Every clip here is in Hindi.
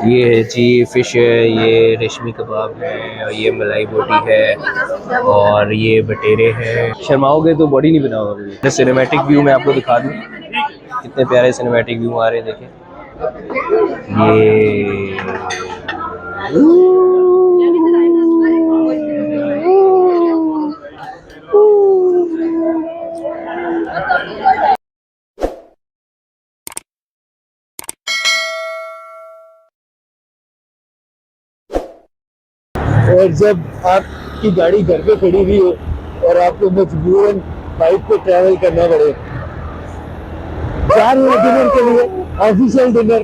ये है जी फिश है, ये रेशमी कबाब है, और ये मलाई बोटी है, और ये बटेरे हैं। शर्माओगे तो बॉडी नहीं बनाओगे। सिनेमैटिक व्यू मैं आपको दिखा दूँ, कितने प्यारे सिनेमैटिक व्यू आ रहे हैं, देखें ये। और जब आपकी गाड़ी घर पे खड़ी हुई हो और आपको मजबूरन बाइक पे ट्रैवल करना पड़े, जा रहे हैं डिनर के लिए, ऑफिशियल डिनर,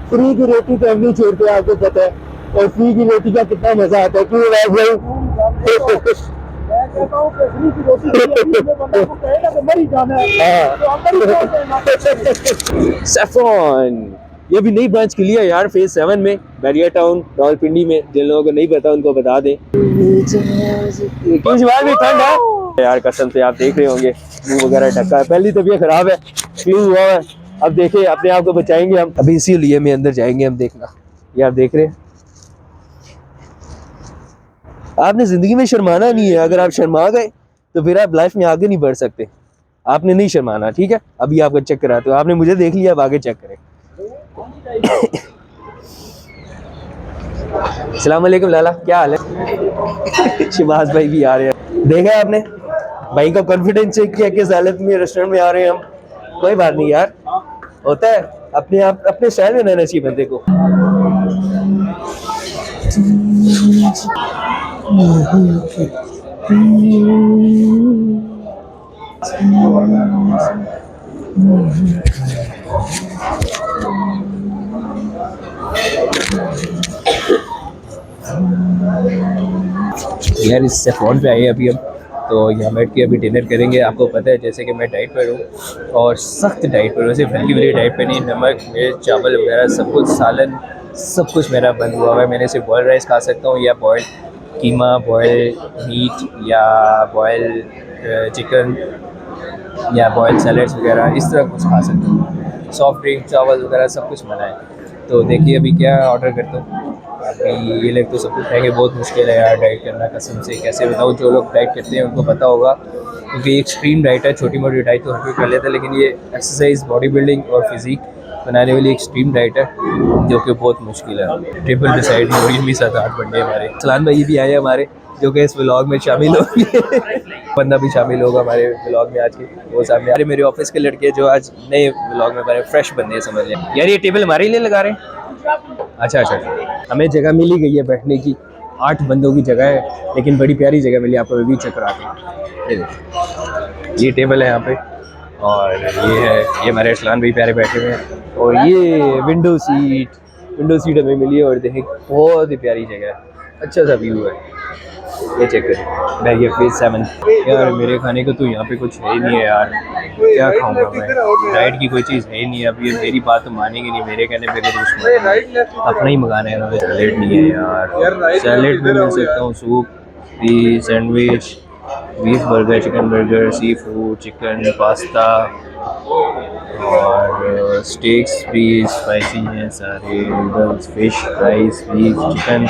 फ्री की रोटी फैमिली छोड़ते हैं, आपको पता है, और फ्री की रोटी का कितना मजा आता है। क्यों भाई सैफरन, ये भी नई ब्रांच खुली है यार फेज 7 में, बैरिया टाउन रावलपिंडी में। जिन लोगों को नहीं पता उनको बता दें। कुछ बार भी ठंड है यार, कसम से आप देख रहे होंगे मुंह वगैरह ढका है, पहली तबीयत खराब है, फ्लू हुआ है। अब देखे अपने आप को बचाएंगे हम, अभी इसीलिए में अंदर जाएंगे हम, देखना ये आप देख रहे हैं। आपने जिंदगी में शर्माना नहीं है, अगर आप शर्मा गए तो फिर आप लाइफ में आगे नहीं बढ़ सकते। आपने नहीं शर्माना, ठीक है। अभी आपको चेक कराते हो, आपने मुझे देख लिया, अब आगे चेक करें। अस्सलाम वालेकुम लाला, क्या हाल है? शिबाज भाई भी आ रहे हैं, देखा आपने भाई का कॉन्फिडेंस चेक किया किस हालत में रेस्टोरेंट में आ रहे हैं हम। कोई बात नहीं यार, होता है, अपने आप अपने स्टाइल में रहना चाहिए बंदे को। यार इस सेफ्रॉन पे आए अभी हम, तो यहाँ बैठ के अभी डिनर करेंगे। आपको पता है जैसे कि मैं डाइट पर हूँ, और सख्त डाइट पर हूँ, सिर्फ हल्की वाली डाइट पर नहीं, नमक मिर्च चावल वगैरह सब कुछ, सालन सब कुछ मेरा बंद हुआ हुआ है। मैंने सिर्फ बॉयल राइस खा सकता हूँ, या बॉयल कीमा, बॉयल मीट, या बॉयल चिकन, या बॉयल सैलड्स वगैरह, इस तरह कुछ खा सकता हूँ। सॉफ्ट ड्रिंक चावल वगैरह सब कुछ मना है। तो देखिए अभी क्या ऑर्डर करता हूँ। अभी ये लोग तो सब कुछ खाएंगे, बहुत मुश्किल है यार डाइट करना, कसम से कैसे बताऊँ। जो लोग डाइट करते हैं उनको पता होगा, क्योंकि एक्सट्रीम डाइट है। छोटी मोटी डाइट तो हर कोई कर लेता है, लेकिन ये एक्सरसाइज, बॉडी बिल्डिंग और फिजिक बनाने वाली एक्सट्रीम डाइट है, जो कि बहुत मुश्किल है। ट्रिपल डिसाइड हो रही है, भी 7-8 बंदे हमारे। सलान भाई भी आए हमारे, जो कि इस व्लॉग में शामिल होंगे। बंदा भी शामिल होगा हमारे व्लॉग में आज के, वो सामने आ रहे मेरे ऑफिस के लड़के, जो आज नए व्लॉग में बने, फ्रेश बंदे समझ लें यार। ये टेबल हमारे लिए लगा रहे हैं। अच्छा, हमें जगह मिली गई है बैठने की, 8 बंदों की जगह है, लेकिन बड़ी प्यारी जगह मिली। आपको रिव्यू चेक कराते हैं। ये टेबल है यहाँ पे, और ये हमारे अरसलान भी प्यारे बैठे हुए हैं, और ये विंडो सीट हमें मिली है। और देखें बहुत ही प्यारी जगह है, अच्छा सा व्यू है। ये चेक करें, बैरिया फेज 7। यार मेरे खाने को तो यहाँ पे कुछ है ही नहीं है यार, क्या खाऊंगा मैं, डाइट की कोई चीज़ है ही नहीं है। अब ये मेरी बात तो मानेंगे नहीं, मेरे कहने पे कुछ अपना ही मंगाना है। सैलेड नहीं है यार, सैलेड में मिल सकता हूँ सूप भी, sandwich, beef burger, chicken burger, sea food, chicken pasta, और स्टेक्स भी स्पाइसी हैं सारे, noodles, fish, rice, beef, chicken.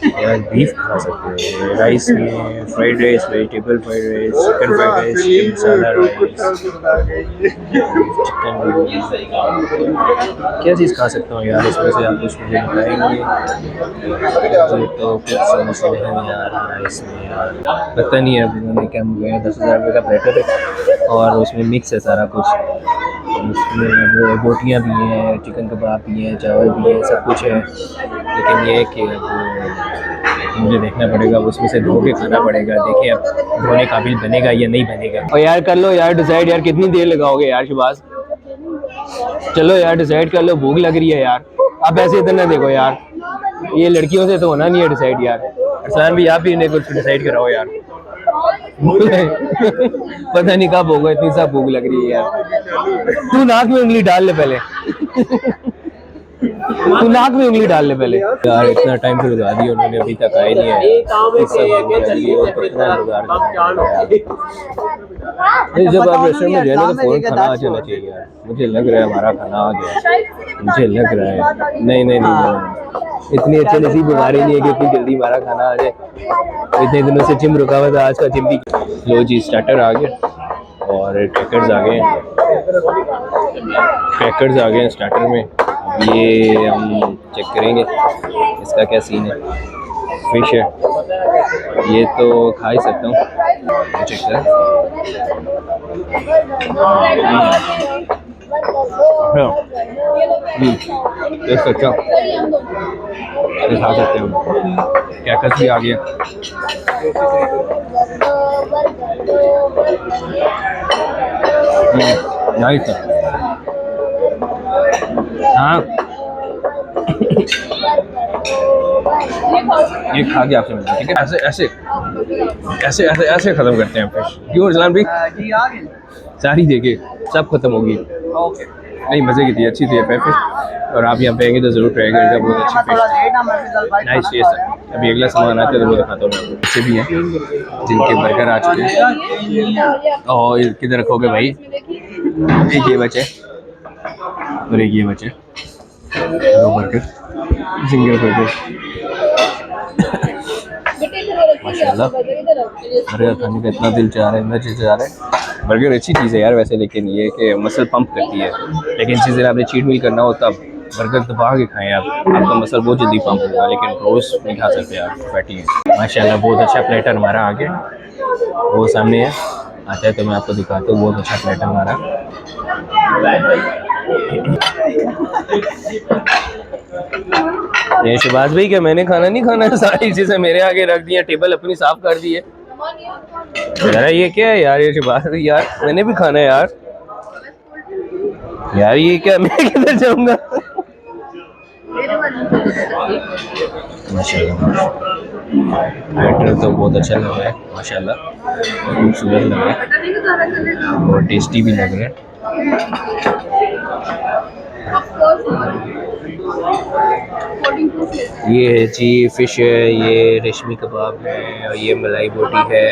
यार बीफ खा सकते हैं, राइस में fried rice, vegetable fried rice, chicken fried rice, chicken masala rice, chicken, क्या चीज़ खा सकता हूँ यार इसमें से, आप कुछ मुझे बताएंगे? मुझे तो कुछ समझ नहीं आ रहा है इसमें यार, पता नहीं है। अब इन्होंने क्या मंगाया, 10,000 रुपये का प्लेटर है, और उसमें मिक्स है सारा कुछ, उसमें बोटियाँ भी हैं, चिकन कबाब भी हैं, चावल भी हैं, सब कुछ है। लेकिन ये कि मुझे देखना पड़ेगा, उसमें से धो के खाना पड़ेगा। देखिए अब धोने काबिल बनेगा या नहीं बनेगा। और यार कर लो यार डिसाइड, यार कितनी देर लगाओगे यार शहबाज, चलो यार डिसाइड कर लो, भूख लग रही है यार। आप ऐसे इतना देखो यार, ये लड़कियों से तो होना नहीं है डिसाइड यार। अरसान भी आप ही इन्हें कुछ डिसाइड कराओ यार। पता नहीं कब होगा, इतनी सा भूख लग रही है यार। तू नाक में उंगली डाल ले पहले। तू नाक में उंगली डाल ले पहले। यार इतना टाइम तो लगा दिया उन्होंने, अभी तक आए नहीं है। जब आप रेस्टोरेंट में रहने तो फोन खाना आ जाना चाहिए यार। मुझे लग रहा है हमारा खाना आ गया, मुझे लग रहा है। नहीं नहीं नहीं, इतनी अच्छी नसीब हमारी नहीं है कि इतनी जल्दी हमारा खाना आ जाए। इतने दिनों से जिम रुका हुआ था, आज का जिम भी। लो जी, स्टार्टर आ गया और क्रैकर्स आ गए। क्रैकर्स आ गए स्टार्टर में। ये हम चेक करेंगे इसका क्या सीन है। फिश है ये, तो खा ही सकता हूँ। चेक करें, देख सकते हो, खा सकते हो। क्रैकर्स भी आ गया। नाइस है। हाँ ये खा के आपसे मिलता है, ठीक है। ऐसे ऐसे ऐसे ऐसे ऐसे खत्म करते हैं फिश। क्यों रजलान भाई? सारी देखे सब खत्म होगी। नहीं, मजे की थी, अच्छी थी फिश। और आप यहाँ पे आएंगे तो जरूर ट्राई करेगा, बहुत अच्छी फिश। नाइस टेस्ट है। अभी अगला सामान आता है तो वो दिखाता हूँ मैं आपको। ऐसे भी हैं जिनके बर्गर आ चुके हैं। और किधर रखोगे भाई? एक ये बचे और एक ये बचे, 2 बर्गर, सिंगल बर्गर। माशाल्लाह बर्गर खाने का इतना दिल चाह रहा है, इतना चीज़ चाह रहा है। बर्गर अच्छी चीज़ है यार वैसे, लेकिन ये कि मसल पंप करती है। लेकिन चीज़ें आपने चीट मील करना हो तब बर्गर दबा के खाएं आप, आपका मसल बहुत जल्दी पंप होगा। लेकिन रोज़ नहीं खा सकते आप, फैटी है। माशाल्लाह बहुत अच्छा प्लेटर हमारा आ गया, वो सामने है, आता है तो मैं आपको दिखाता हूँ। बहुत अच्छा प्लेटर हमारा। ये शहबाज भाई, क्या मैंने खाना नहीं खाना है? सारी चीजें मेरे आगे रख दी है, टेबल अपनी साफ कर दी है यार। ये क्या है यार? ये शहबाज भाई यार, मैंने भी खाना है यार। यार ये क्या, मैं किधर जाऊंगा? माशाल्लाह बैटर तो बहुत अच्छा लग रहा है, माशाल्लाह खूबसूरत लग रहा है और टेस्टी भी लग रहा है। ये है जी फिश है, ये रेशमी कबाब है, और ये मलाई बोटी है,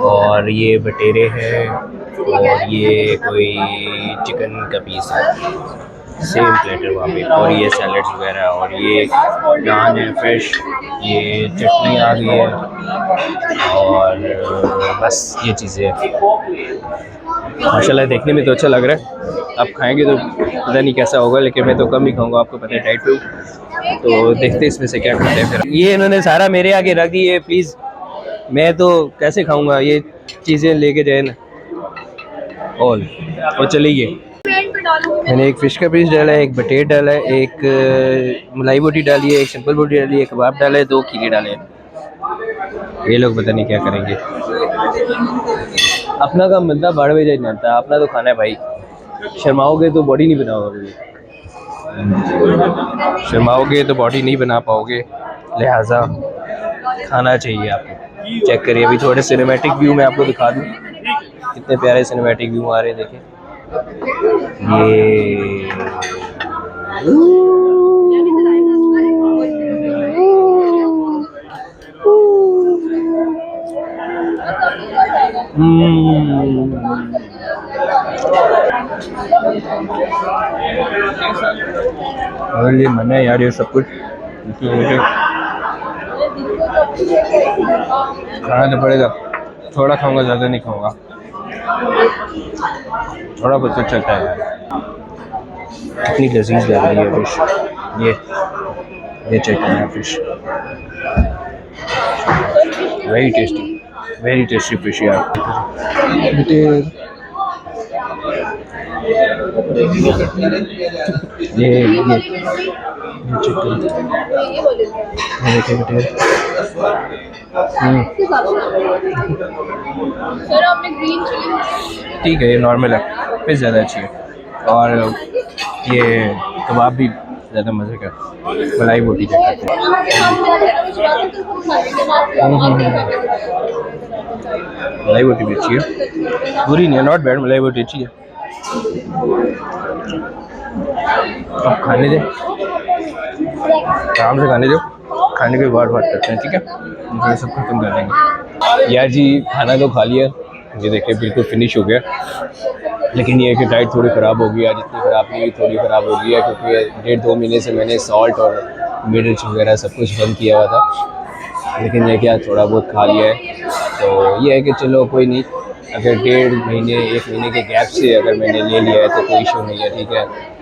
और ये बटेरे हैं, और ये कोई चिकन का पीस है। सेम प्लेटर वहाँ पे। और ये सैलड्स वगैरह, और ये नान है, फिश, ये चटनी आ गई है, और बस ये चीज़ें हैं। माशाल्लाह देखने में तो अच्छा लग रहा है, आप खाएंगे तो पता नहीं कैसा होगा, लेकिन मैं तो कम ही खाऊंगा, आपको पता है डाइट पे हूँ। तो देखते इसमें से क्या करते हैं फिर। ये इन्होंने सारा मेरे आगे रख दी है, प्लीज़ मैं तो कैसे खाऊंगा? ये चीज़ें लेके जाए ना। और चलिए, मैंने एक फ़िश का पीस डाला है, एक बटेट डाला है, एक मलाई बोटी डाली है, एक सिंपल बोटी डाली है, एक कबाब डाला है, 2 खीरे डाले हैं। ये लोग पता नहीं क्या करेंगे। अपना काम बनता बाढ़ में जाए जानता, अपना तो खाना है भाई। शर्माओगे तो बॉडी नहीं बनाओगे, शर्माओगे तो बॉडी नहीं बना पाओगे, लिहाजा खाना चाहिए आपको। चेक करिए, अभी थोड़े सिनेमैटिक व्यू में आपको दिखा दूँ, कितने प्यारे सिनेमैटिक व्यू आ रहे हैं, देखें ये। और ये मन है यार, ये सब कुछ खाना तो पड़ेगा। थोड़ा खाऊंगा, ज़्यादा नहीं खाऊंगा, थोड़ा बहुत चलता है यार। कितनी लजीज लग रही है फिश, ये चेक करना फिश, वेरी टेस्टी फिश यार। ये चिकन, देखिए बेटे। ठीक है, ये नॉर्मल है, फिश ज़्यादा अच्छी है। और ये कबाब भी ज़्यादा मज़े का, मलाई बोटी चेक करते हैं। मलाई बोटी भी अच्छी है, बुरी नहीं है, नॉट बैड, मलाई बोटी अच्छी है। अब खाने दें, आराम से खाने दो, खाने के बाद बात करते हैं, ठीक है? फिर सब खत्म कर देंगे। यार जी खाना तो खा लिया, ये देखिए बिल्कुल फिनिश हो गया, लेकिन ये है कि डाइट थोड़ी ख़राब हो गई आज, इतनी ख़राब नहीं हुई, थोड़ी ख़राब हो गई है क्योंकि 1.5-2 महीने से मैंने सॉल्ट और मिर्च वगैरह सब कुछ बंद किया हुआ था, लेकिन ये क्या थोड़ा बहुत खा लिया है। तो ये है कि चलो कोई नहीं, अगर 1.5 महीने 1 महीने के गैप से अगर मैंने ले लिया है तो कोई इशू नहीं है, ठीक है?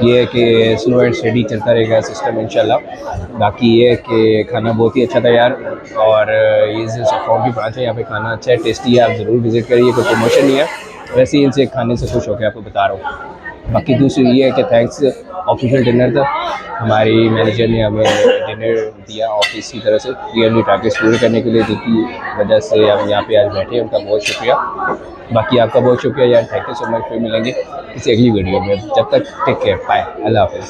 ये है कि स्लो एंड स्टडी चलता रहेगा सिस्टम इंशाल्लाह। बाकी ये है कि खाना बहुत ही अच्छा था यार, और ये जो सफ़ॉन की ब्रांच है यहाँ पे खाना अच्छा है, टेस्टी है, आप ज़रूर विज़िट करिए, कोई प्रमोशन नहीं है, वैसे ही इनसे खाने से खुश होकर आपको बता रहा हूँ। बाकी दूसरी ये है कि थैंक्स, ऑफिशियल डिनर था, हमारी मैनेजर ने हमें डिनर दिया ऑफिस की तरफ से, ईयरली टारगेट्स पूरे करने के लिए, जिसकी वजह से हम यहाँ पे आज बैठे हैं, उनका बहुत शुक्रिया। बाकी आपका बहुत शुक्रिया यार, थैंक यू सो मच। फिर मिलेंगे किसी अगली वीडियो में, जब तक टेक केयर, बाय, अल्लाह हाफ़िज़।